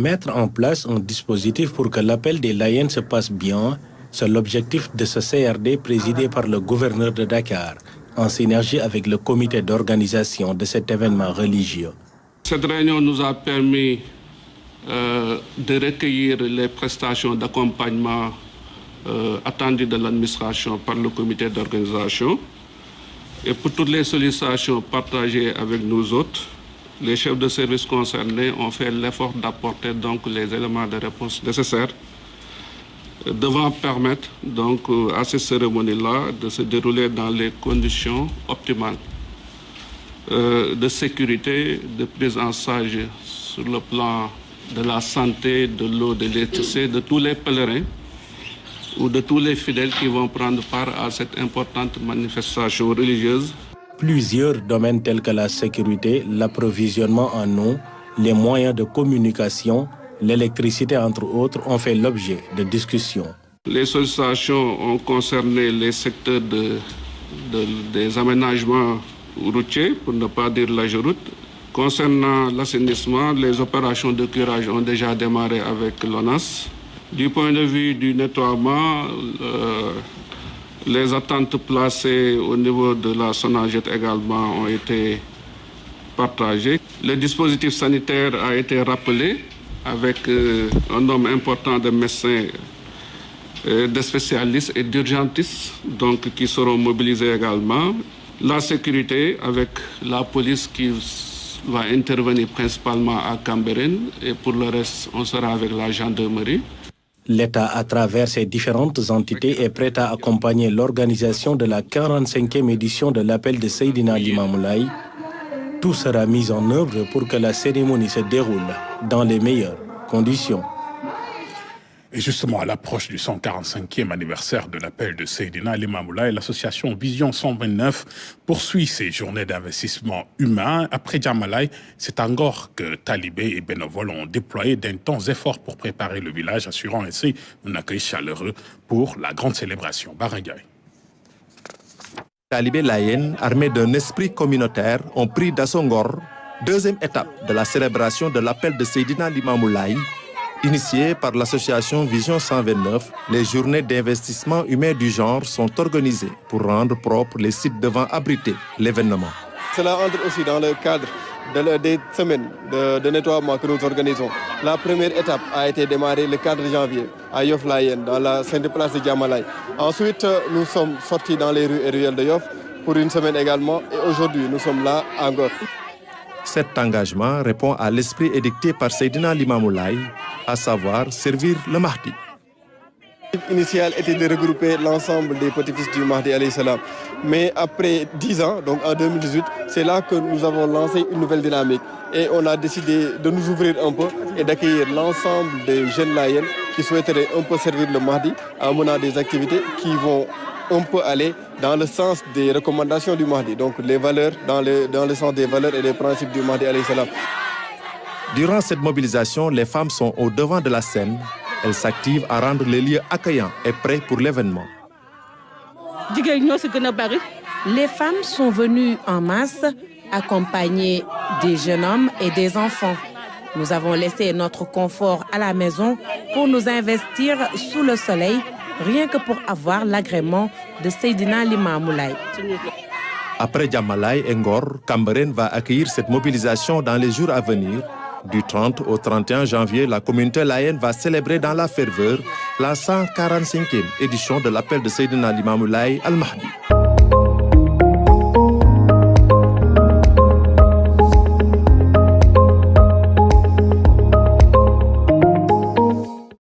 Mettre en place un dispositif pour que l'appel des Layènes se passe bien, c'est l'objectif de ce CRD présidé par le gouverneur de Dakar, en synergie avec le comité d'organisation de cet événement religieux. Cette réunion nous a permis de recueillir les prestations d'accompagnement attendues de l'administration par le comité d'organisation. Et pour toutes les sollicitations partagées avec nous autres, les chefs de service concernés ont fait l'effort d'apporter donc les éléments de réponse nécessaires devant permettre donc à ces cérémonies-là de se dérouler dans les conditions optimales de sécurité, de prise en charge sur le plan de la santé, de l'eau, de l'électricité, de tous les pèlerins ou de tous les fidèles qui vont prendre part à cette importante manifestation religieuse. Plusieurs domaines tels que la sécurité, l'approvisionnement en eau, les moyens de communication, l'électricité entre autres ont fait l'objet de discussions. Les sollicitations ont concerné les secteurs des aménagements routiers, pour ne pas dire la route. Concernant l'assainissement, les opérations de curage ont déjà démarré avec l'ONAS. Du point de vue du nettoiement, les attentes placées au niveau de la Sonaged également ont été partagées. Le dispositif sanitaire a été rappelé avec un nombre important de médecins, de spécialistes et d'urgentistes donc, qui seront mobilisés également. La sécurité avec la police qui va intervenir principalement à Cambérène et pour le reste, on sera avec la gendarmerie. L'État, à travers ses différentes entités, est prêt à accompagner l'organisation de la 45e édition de l'appel de Seydina Limamou Laye. Tout sera mis en œuvre pour que la cérémonie se déroule dans les meilleures conditions. Et justement, à l'approche du 145e anniversaire de l'appel de Seydina Limamou Laye, l'association Vision 129 poursuit ses journées d'investissement humain. Après Djamalaye, c'est à Ngor que talibés et bénévoles ont déployé d'intenses efforts pour préparer le village, assurant ainsi un accueil chaleureux pour la grande célébration. Barangay. Talibés Layènes, armés d'un esprit communautaire, ont pris d'assaut Ngor, deuxième étape de la célébration de l'appel de Seydina Limamou Laye. Initiées par l'association Vision 129, les journées d'investissement humain du genre sont organisées pour rendre propres les sites devant abriter l'événement. Cela entre aussi dans le cadre des semaines de nettoiement que nous organisons. La première étape a été démarrée le 4 janvier à Yoff Layène, dans la sainte place de Djamalaye. Ensuite, nous sommes sortis dans les rues et ruelles de Yoff pour une semaine également. Et aujourd'hui, nous sommes là à Ngor. Cet engagement répond à l'esprit édicté par Seydina Limamou Laye, à savoir servir le Mahdi. L'objectif initial était de regrouper l'ensemble des petits-fils du Mahdi alayhi salam. Mais après 10 ans, donc en 2018, c'est là que nous avons lancé une nouvelle dynamique. Et on a décidé de nous ouvrir un peu et d'accueillir l'ensemble des jeunes Layènes qui souhaiteraient un peu servir le Mahdi en menant des activités qui vont un peu aller dans le sens des recommandations du Mahdi, donc les valeurs, dans le sens des valeurs et des principes du Mahdi alayhi salam. Durant cette mobilisation, les femmes sont au devant de la scène. Elles s'activent à rendre les lieux accueillants et prêts pour l'événement. Les femmes sont venues en masse, accompagnées des jeunes hommes et des enfants. Nous avons laissé notre confort à la maison pour nous investir sous le soleil, rien que pour avoir l'agrément de Seydina Limamou Laye. Après Djamalaye et Ngor, Cambérène va accueillir cette mobilisation dans les jours à venir. Du 30 au 31 janvier, la communauté layène va célébrer dans la ferveur la 145e édition de l'appel de Seydina Limamou Laye al-Mahdi.